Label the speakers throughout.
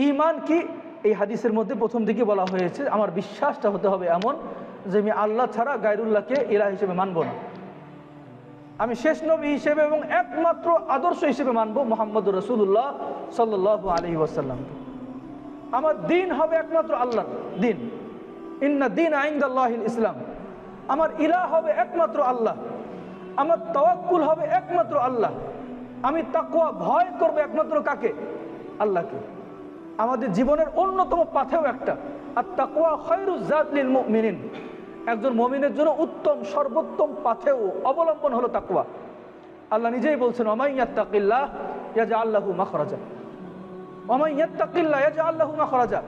Speaker 1: ঈমান কি? এই হাদিসের মধ্যে প্রথম দিকে বলা হয়েছে আমার বিশ্বাসটা হতে হবে এমন যে আমি আল্লাহ ছাড়া গায়রুল্লাহকে ইলাহ হিসেবে মানব না। আমি শেষ নবী হিসেবে এবং একমাত্র আদর্শ হিসেবে মানব মুহাম্মদুর রাসূলুল্লাহ সাল্লাল্লাহু আলাইহি ওয়াসাল্লাম। আমার দিন হবে একমাত্র আল্লাহর দিন। ইন্না দীনা ইনদাল্লাহিল ইসলাম। আমার ইলাহ হবে একমাত্র আল্লাহ। আমার তাওয়াক্কুল হবে একমাত্র আল্লাহ। আমি তাকওয়া ভয় করব একমাত্র কাকে? আল্লাহকে। আমাদের জীবনের অন্যতম পাথেও একটা, আর তাকওয়া খায়রুজ জাদ লিল মুমিনিন। একজন মুমিনের জন্য উত্তম সর্বোত্তম পাথেও অবলম্বন হলো তাকওয়া। আল্লাহ নিজেই বলছেন ওমাই ইয়াত্তাকিল্লাহ ইয়াজআল লাহু মাখরাজা, ওমাই ইয়াত্তাকিল্লাহ ইয়াজআল লাহু মাখরাজা।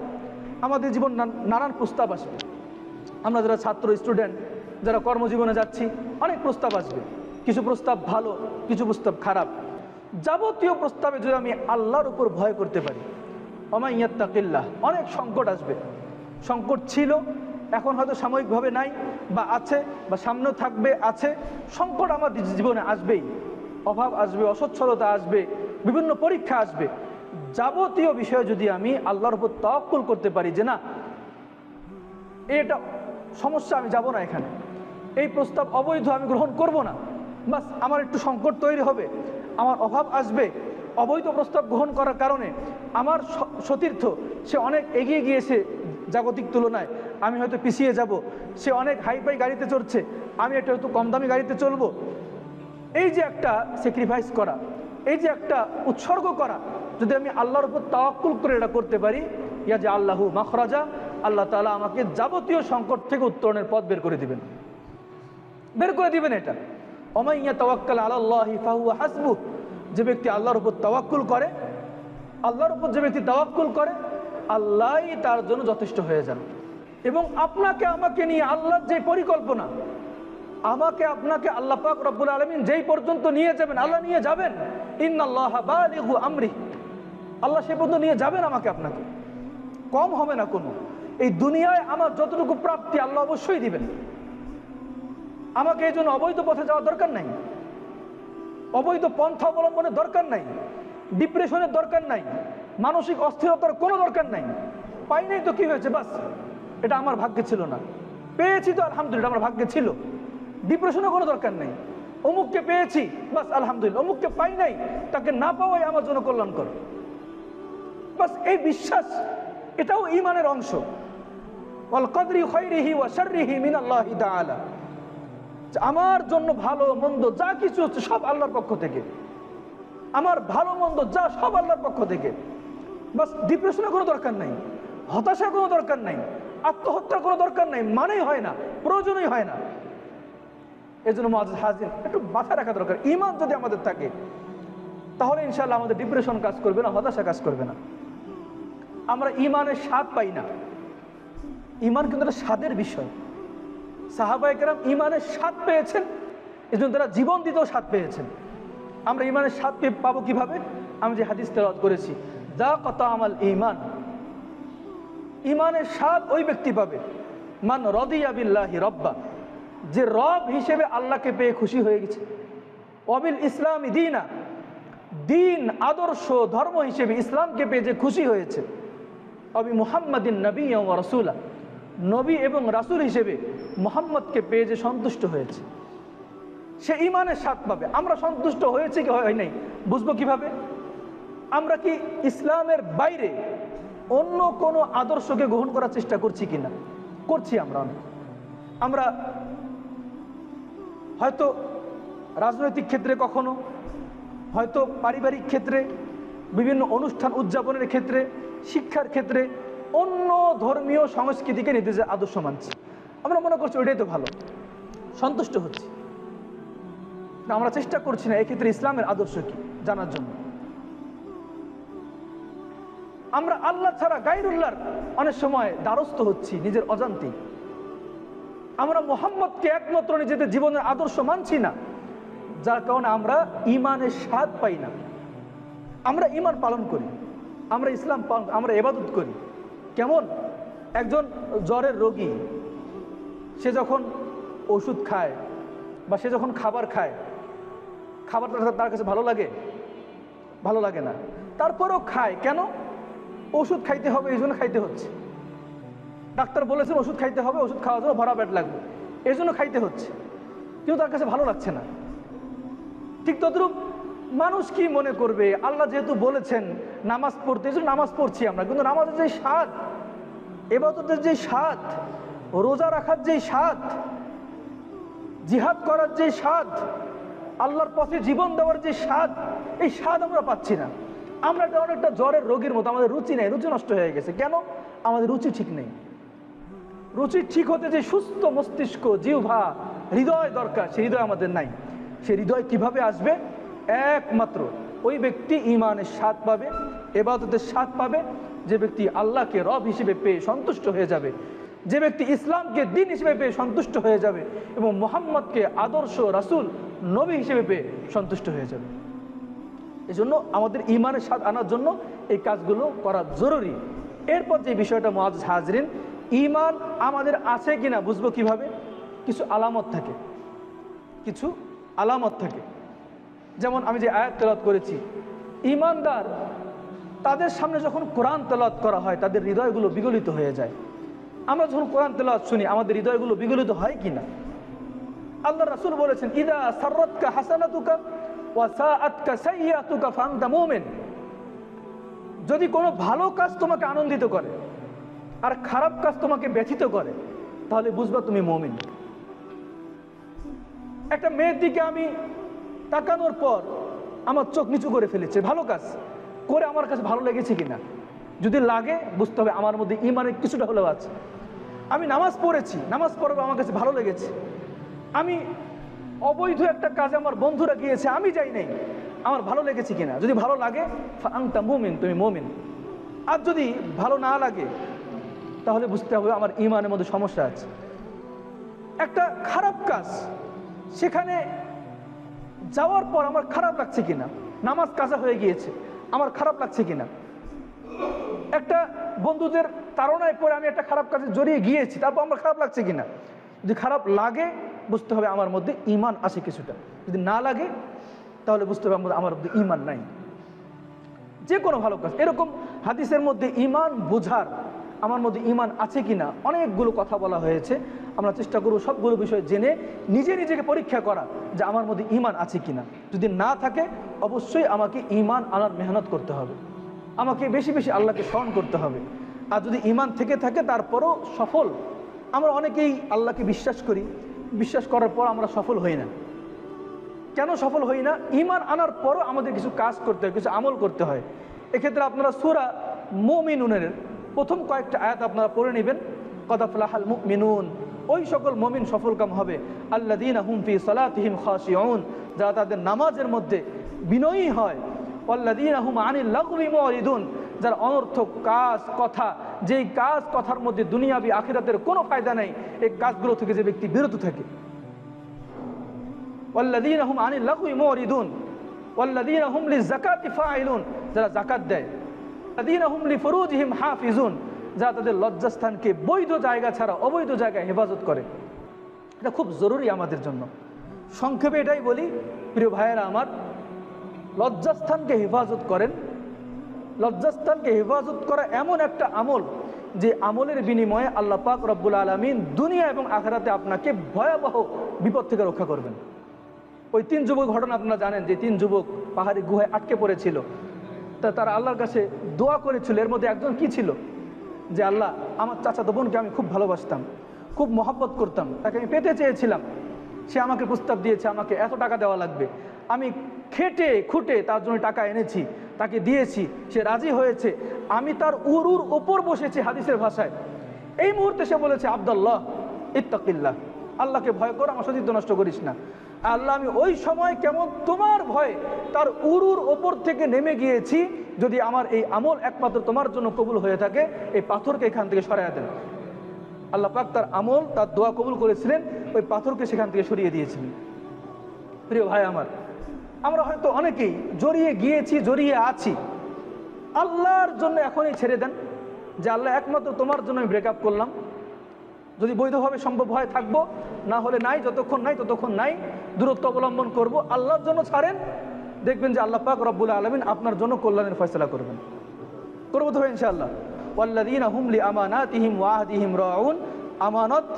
Speaker 1: আমাদের জীবন নানান প্রস্তাব আসবে। আমরা যারা ছাত্র স্টুডেন্ট, যারা কর্মজীবনে যাচ্ছি, অনেক প্রস্তাব আসবে। কিছু প্রস্তাব ভালো, কিছু প্রস্তাব খারাপ। যাবতীয় প্রস্তাবে যদি আমি আল্লাহর উপর ভয় করতে পারি, ওমাই ইয়াত্তাকিল্লাহ, অনেক সংকট আসবে। সংকট ছিল, এখন হয়তো সাময়িকভাবে নাই, বা আছে, বা সামনেও থাকবে, আছে। সংকট আমার জীবনে আসবেই। অভাব আসবে, অসচ্ছলতা আসবে, বিভিন্ন পরীক্ষা আসবে। যাবতীয় বিষয়ে যদি আমি আল্লাহর উপর তাওয়াক্কুল করতে পারি যে না, এটা সমস্যা, আমি যাব না এখানে, এই প্রস্তাব অবৈধ, আমি গ্রহণ করব না, বাস আমার একটু সংকট তৈরি হবে, আমার অভাব আসবে, অবৈধ প্রস্তাব গ্রহণ করার কারণে আমার সতীর্থ সে অনেক এগিয়ে গিয়েছে জাগতিক তুলনায়, আমি হয়তো পিছিয়ে যাব, সে অনেক হাইফাই গাড়িতে চড়ছে, আমি একটা হয়তো কম দামি গাড়িতে চলবো। এই যে একটা স্যাক্রিফাইস করা, এই যে একটা উৎসর্গ করা, যদি আমি আল্লাহর উপর তাওয়াক্কুল করে এটা করতে পারি, ইয়াজআল লাহু মাখরাজা, আল্লাহ তাআলা আমাকে যাবতীয় সংকট থেকে উত্তরণের পথ বের করে দিবেন, বের করে দিবেন। এটা ওমাই ইয়াতাওয়াক্কাল আলাল্লাহি ফাহুয়া হাসবুহ। যে ব্যক্তি আল্লাহর উপর তাওয়াক্কুল করে, আল্লাহর উপর যে ব্যক্তি তাওয়াক্কুল করে, আল্লাহই তার জন্য যথেষ্ট হয়ে যান। এবং আপনাকে আমাকে নিয়ে আল্লাহর যে পরিকল্পনা, আমাকে আপনাকে আল্লাহ পাক রব্বুল আলামিন যেই পর্যন্ত নিয়ে যাবেন, আল্লাহ নিয়ে যাবেন। ইন্নাল্লাহা বালিগু আমরি, আল্লাহ সেই পর্যন্ত নিয়ে যাবেন আমাকে আপনাকে, কম হবে না কোনো। এই দুনিয়ায় আমার যতটুকু প্রাপ্তি আল্লাহ অবশ্যই দিবেন আমাকে। এই জন্য অবৈধ পথে যাওয়ার দরকার নাই, অবৈধ পন্থা অবলম্বনের দরকার নাই, ডিপ্রেশনের দরকার নাই, মানসিক অস্থিরতার কোনো দরকার নাই। পাই নাই তো কি হয়েছে, বাস এটা আমার ভাগ্যে ছিল না, পেয়েছি তো আলহামদুলিল্লাহ, আমার ভাগ্যে ছিল। ডিপ্রেশনের কোনো দরকার নেই। অমুককে পেয়েছি, বাস আলহামদুলিল্লাহ। অমুককে পাই নাই, তাকে না পাওয়াই আমার জন্য কল্যাণকর, বাস এই বিশ্বাস, এটাও ঈমানের অংশ। ওয়াল কদরি খায়রিহি ওয়া শাররিহি মিনাল্লাহি তাআলা। আমার জন্য ভালো মন্দ যা কিছু হচ্ছে সব আল্লাহর পক্ষ থেকে, আমার ভালো মন্দ যা সব আল্লাহর পক্ষ থেকে। বাস ডিপ্রেশনের কোনো দরকার নাই, হতাশার কোনো দরকার নাই, আত্মহত্যার কোনো দরকার নাই, মানেই হয় না, প্রয়োজনই হয় না। এই জন্য মুআজ্জিজ হাজির, একটু মাথায় রাখা দরকার, ঈমান যদি আমাদের থাকে তাহলে ইনশাআল্লাহ আমাদের ডিপ্রেশন কাজ করবে না, হতাশা কাজ করবে না। আমরা ঈমানের স্বাদ পাই না। ঈমান কিন্তু একটা স্বাদের বিষয়। সাহাবায়ে কেরাম ঈমানের স্বাদ পেয়েছেন, এজন্য তারা জীবন দিতেও স্বাদ পেয়েছেন। আমরা ঈমানের স্বাদ পাবো কিভাবে? আমি যে হাদিস তেলাওয়াত করেছি, যাকা তা'আমাল ঈমান, ঈমানের স্বাদ ওই ব্যক্তি পাবে মান রাদিয়া বিল্লাহি রাব্বা, যে রব হিসেবে আল্লাহকে পেয়ে খুশি হয়ে গেছে। ওয়াবিল ইসলামি দীনা, দিন আদর্শ ধর্ম হিসেবে ইসলামকে পেয়ে যে খুশি হয়েছে। অবি মুহাম্মাদিন নবিয়্যান ওয়া রাসূলা, নবী এবং রাসূল হিসেবে মুহাম্মদকে পেয়ে যে সন্তুষ্ট হয়েছে, সে ঈমানের স্বাদ পাবে। আমরা সন্তুষ্ট হয়েছে কি হয় নাই বুঝবো কিভাবে? আমরা কি ইসলামের বাইরে অন্য কোনো আদর্শকে গ্রহণ করার চেষ্টা করছি কিনা? করছি। আমরা হয়তো রাজনৈতিক ক্ষেত্রে, কখনো হয়তো পারিবারিক ক্ষেত্রে, বিভিন্ন অনুষ্ঠান উদযাপনের ক্ষেত্রে, শিক্ষার ক্ষেত্রে অন্য ধর্মীয় সংস্কৃতিকে নিজেদের আদর্শ মানছি। আমরা মনে করছি ওইটাই তো ভালো, সন্তুষ্ট হচ্ছি না। আমরা চেষ্টা করছি না এক্ষেত্রে ইসলামের আদর্শ কি জানার জন্য। আমরা আল্লাহ ছাড়া গায়রুল্লাহর অনেক সময় দ্বারস্থ হচ্ছি নিজের অজান্তেই। আমরা মুহাম্মদকে একমাত্র নিজেদের জীবনের আদর্শ মানছি না, যার কারণে আমরা ঈমানের স্বাদ পাই না। আমরা ঈমান পালন করি, আমরা ইসলাম পালন, আমরা ইবাদত করি। কেমন? একজন জ্বরের রোগী, সে যখন ওষুধ খায় বা সে যখন খাবার খায়, খাবারটা তার কাছে ভালো লাগে? ভালো লাগে না, তারপরেও খায়। কেন? ওষুধ খাইতে হবে, এই জন্য খাইতে হচ্ছে। ডাক্তার বলেছেন ওষুধ খাইতে হবে, ওষুধ খাওয়ার জন্য ভরা পেট লাগবে, এই জন্য খাইতে হচ্ছে, কিন্তু তার কাছে ভালো লাগছে না। ঠিক তদ্রূপ মানুষ কি মনে করবে, আল্লাহ যেহেতু বলেছেন নামাজ পড়তে, এই জন্য নামাজ পড়ছি আমরা, কিন্তু নামাজের যে স্বাদ, ইবাদতের যে স্বাদ, রোজা রাখার যে স্বাদ, জিহাদ করার যে স্বাদ, আল্লাহর পথে জীবন দেওয়ার যে স্বাদ, এই স্বাদ আমরা পাচ্ছি না। আমরা এটা অনেকটা জ্বরের রোগীর মতো, আমাদের রুচি নেই, রুচি নষ্ট হয়ে গেছে। কেন? আমাদের রুচি ঠিক নেই। রুচি ঠিক হতে যে সুস্থ মস্তিষ্ক, জিহ্বা, হৃদয় দরকার, সেই হৃদয় আমাদের নাই। সে হৃদয় কিভাবে আসবে? একমাত্র ওই ব্যক্তি ঈমানের স্বাদ পাবে, ইবাদতের স্বাদ পাবে, যে ব্যক্তি আল্লাহকে রব হিসেবে পেয়ে সন্তুষ্ট হয়ে যাবে, যে ব্যক্তি ইসলামকে দিন হিসেবে পেয়ে সন্তুষ্ট হয়ে যাবে এবং মুহাম্মদকে আদর্শ রাসূল নবী হিসেবে পেয়ে সন্তুষ্ট হয়ে যাবে। এই জন্য আমাদের ঈমানের স্বাদ আনার জন্য এই কাজগুলো করা জরুরি। এরপর যে বিষয়টা মুআজ্জাজ হাজরিন, ঈমান আমাদের আছে কিনা বুঝবো কিভাবে? কিছু আলামত থাকে, কিছু আলামত থাকে। যেমন আমি যে আয়াত তেলাওয়াত করেছি, ঈমানদার তাদের সামনে যখন কোরআন তেলাওয়াত করা হয় তাদের হৃদয়গুলো বিগলিত হয়ে যায়। আমরা যখন কোরআন তেলাওয়াত শুনি আমাদের হৃদয়গুলো বিগলিত হয় কিনা? আল্লাহ রাসূল বলেছেন, ইদা সাররাতকা হাসানাতুকা ওয়া সাআতকা সাইয়্যাতুকা ফাআনতা মুমিন। যদি কোনো ভালো কাজ তোমাকে আনন্দিত করে আর খারাপ কাজ তোমাকে ব্যথিত করে, তাহলে বুঝবা তুমি মুমিন। একটা মেয়ের দিকে আমি তাকানোর পর আমার চোখ নিচু করে ফেলেছে, ভালো কাজ করে আমার কাছে ভালো লেগেছে কিনা, যদি লাগে বুঝতে হবে আমার মধ্যে ঈমানের কিছুটা হলেও আছে। আমি নামাজ পড়েছি, নামাজ পড়ার আমার কাছে ভালো লেগেছে। আমি অবৈধ একটা কাজে আমার বন্ধুরা গিয়েছে, আমি যাই নাই, আমার ভালো লেগেছে কিনা, যদি ভালো লাগে ফাআনতা মুমিন, তুমি মুমিন। আর যদি ভালো না লাগে তাহলে বুঝতে হবে আমার ঈমানের মধ্যে সমস্যা আছে। একটা খারাপ কাজ, সেখানে যাওয়ার পর আমার খারাপ লাগছে কিনা, নামাজ কাজা হয়ে গিয়েছে, আমার খারাপ লাগছে কিনা। একটা বন্ধুদের তাড়নায় পরে আমি একটা খারাপ কাজে জড়িয়ে গিয়েছি, তারপর আমার খারাপ লাগছে কিনা। যদি খারাপ লাগে বুঝতে হবে আমার মধ্যে ঈমান আছে কিছুটা, যদি না লাগে তাহলে বুঝতে হবে আমার মধ্যে ঈমান নাই। যে কোনো ভালো কাজ এরকম হাদিসের মধ্যে ঈমান বোঝার, আমার মধ্যে ঈমান আছে কিনা অনেকগুলো কথা বলা হয়েছে। আমরা চেষ্টা করব সবগুলো বিষয় জেনে নিজে নিজেকে পরীক্ষা করা যে আমার মধ্যে ঈমান আছে কিনা। যদি না থাকে অবশ্যই আমাকে ঈমান আনার মেহনত করতে হবে, আমাকে বেশি বেশি আল্লাহকে স্মরণ করতে হবে। আর যদি ঈমান থেকে থাকে তারপরও সফল, আমরা অনেকেই আল্লাহকে বিশ্বাস করি, বিশ্বাস করার পর আমরা সফল হই না। কেন সফল হই না? ঈমান আনার পরও আমাদের কিছু কাজ করতে হয়, কিছু আমল করতে হয়। এক্ষেত্রে আপনারা সূরা মুমিনুনের প্রথম কয়েকটা আয়াত আপনারা পড়ে নেবেন। কদ আফলাহাল মুমিনুন, ওই সকল মুমিন সফলকাম হবে, আল্লাযীনা হুম ফি সালাতিহিম খাশিউন, যারা তাদের নামাজের মধ্যে বিনয়ী হয়, ওয়াল্লাযীনা হুম আনিল লাগবি মুরিদুন, যারা অনর্থক কাজ কথা, যেই কাজ কথার মধ্যে দুনিয়াবি আখিরাতের কোনো ফায়দা নেই, এই কাজগুলো থেকে যে ব্যক্তি বিরত থাকে। ওয়াল্লাযীনা হুম আনিল লাগবি মুরিদুন ওয়াল্লাযীনা হুম লিযাকাতি ফাইলুন, যারা যাকাত দেয়। ওয়াল্লাযীনা হুম লিফুরুজিহিম হাফিজুন, যারা তাদের লজ্জাস্থানকে বৈধ জায়গা ছাড়া অবৈধ জায়গায় হেফাজত করে। এটা খুব জরুরি আমাদের জন্য। সংক্ষেপে এটাই বলি, প্রিয় ভাইয়েরা আমার, লজ্জাস্থানকে হেফাজত করেন। লজ্জাস্থানকে হেফাজত করা এমন একটা আমল, যে আমলের বিনিময়ে আল্লাহ পাক রব্বুল আলামিন দুনিয়া এবং আখিরাতে আপনাকে ভয়াবহ বিপদ থেকে রক্ষা করবেন। ওই 3 যুবক ঘটনা আপনারা জানেন, যে 3 যুবক পাহাড়ি গুহায় আটকে পড়েছিল, তারা আল্লাহর কাছে দোয়া করেছিল। এর মধ্যে একজন কি ছিল, যে আল্লাহ, আমার চাচাতো বোনকে আমি খুব ভালোবাসতাম, খুব মহব্বত করতাম, তাকে আমি পেতে চেয়েছিলাম, সে আমাকে প্রস্তাব দিয়েছে আমাকে এত টাকা দেওয়া লাগবে, আমি খেটে খুঁটে তার জন্য টাকা এনেছি, তাকে দিয়েছি, সে রাজি হয়েছে, আমি তার উরুর ওপর বসেছি হাদিসের ভাষায়। এই মুহূর্তে সে বলেছে, আব্দুল্লাহ ইত্তাকিল্লাহ, আল্লাহকে ভয় কর, আমার সতীত্ব নষ্ট করিস না। আল্লাহ, আমি ওই সময় কেমন তোমার ভয়ে তার উরুর ওপর থেকে নেমে গিয়েছি, যদি আমার এই আমল একমাত্র তোমার জন্য কবুল হয়ে থাকে, এই পাথরকে এখান থেকে সরাইয়া দেন। আল্লাহ পাক তার আমল, তার দোয়া কবুল করেছিলেন, ওই পাথরকে সেখান থেকে সরিয়ে দিয়েছিলেন। প্রিয় ভাই আমার, আমরা হয়তো অনেকেই জড়িয়ে গিয়েছি, জড়িয়ে আছি, আল্লাহর জন্য এখনই ছেড়ে দেন, যে আল্লাহ একমাত্র তোমার জন্য আমি ব্রেকআপ করলাম, যদি বৈধভাবে সম্ভব হয় থাকবো, না হলে নাই, যতক্ষণ নাই ততক্ষণ নাই, দূরত্ব অবলম্বন করব, আল্লাহর জন্য ছাড়েন, দেখবেন যে আল্লাহ পাক রব্বুল আলামিন আপনার জন্য কল্যাণের ফয়সালা করবেন। করবো তো ইনশাআল্লাহ। ওয়াল্লাযীনা হুম লিআমানাতিহিম ওয়া আহদিহিম রাউন, আমানত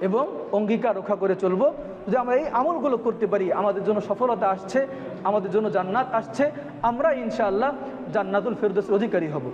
Speaker 1: এবং অঙ্গীকার রক্ষা করে চলবো। যদি আমরা এই আমলগুলো করতে পারি, আমাদের জন্য সফলতা আসছে, আমাদের জন্য জান্নাত আসছে, আমরা ইনশাআল্লাহ জান্নাতুল ফেরদৌসের অধিকারী হব।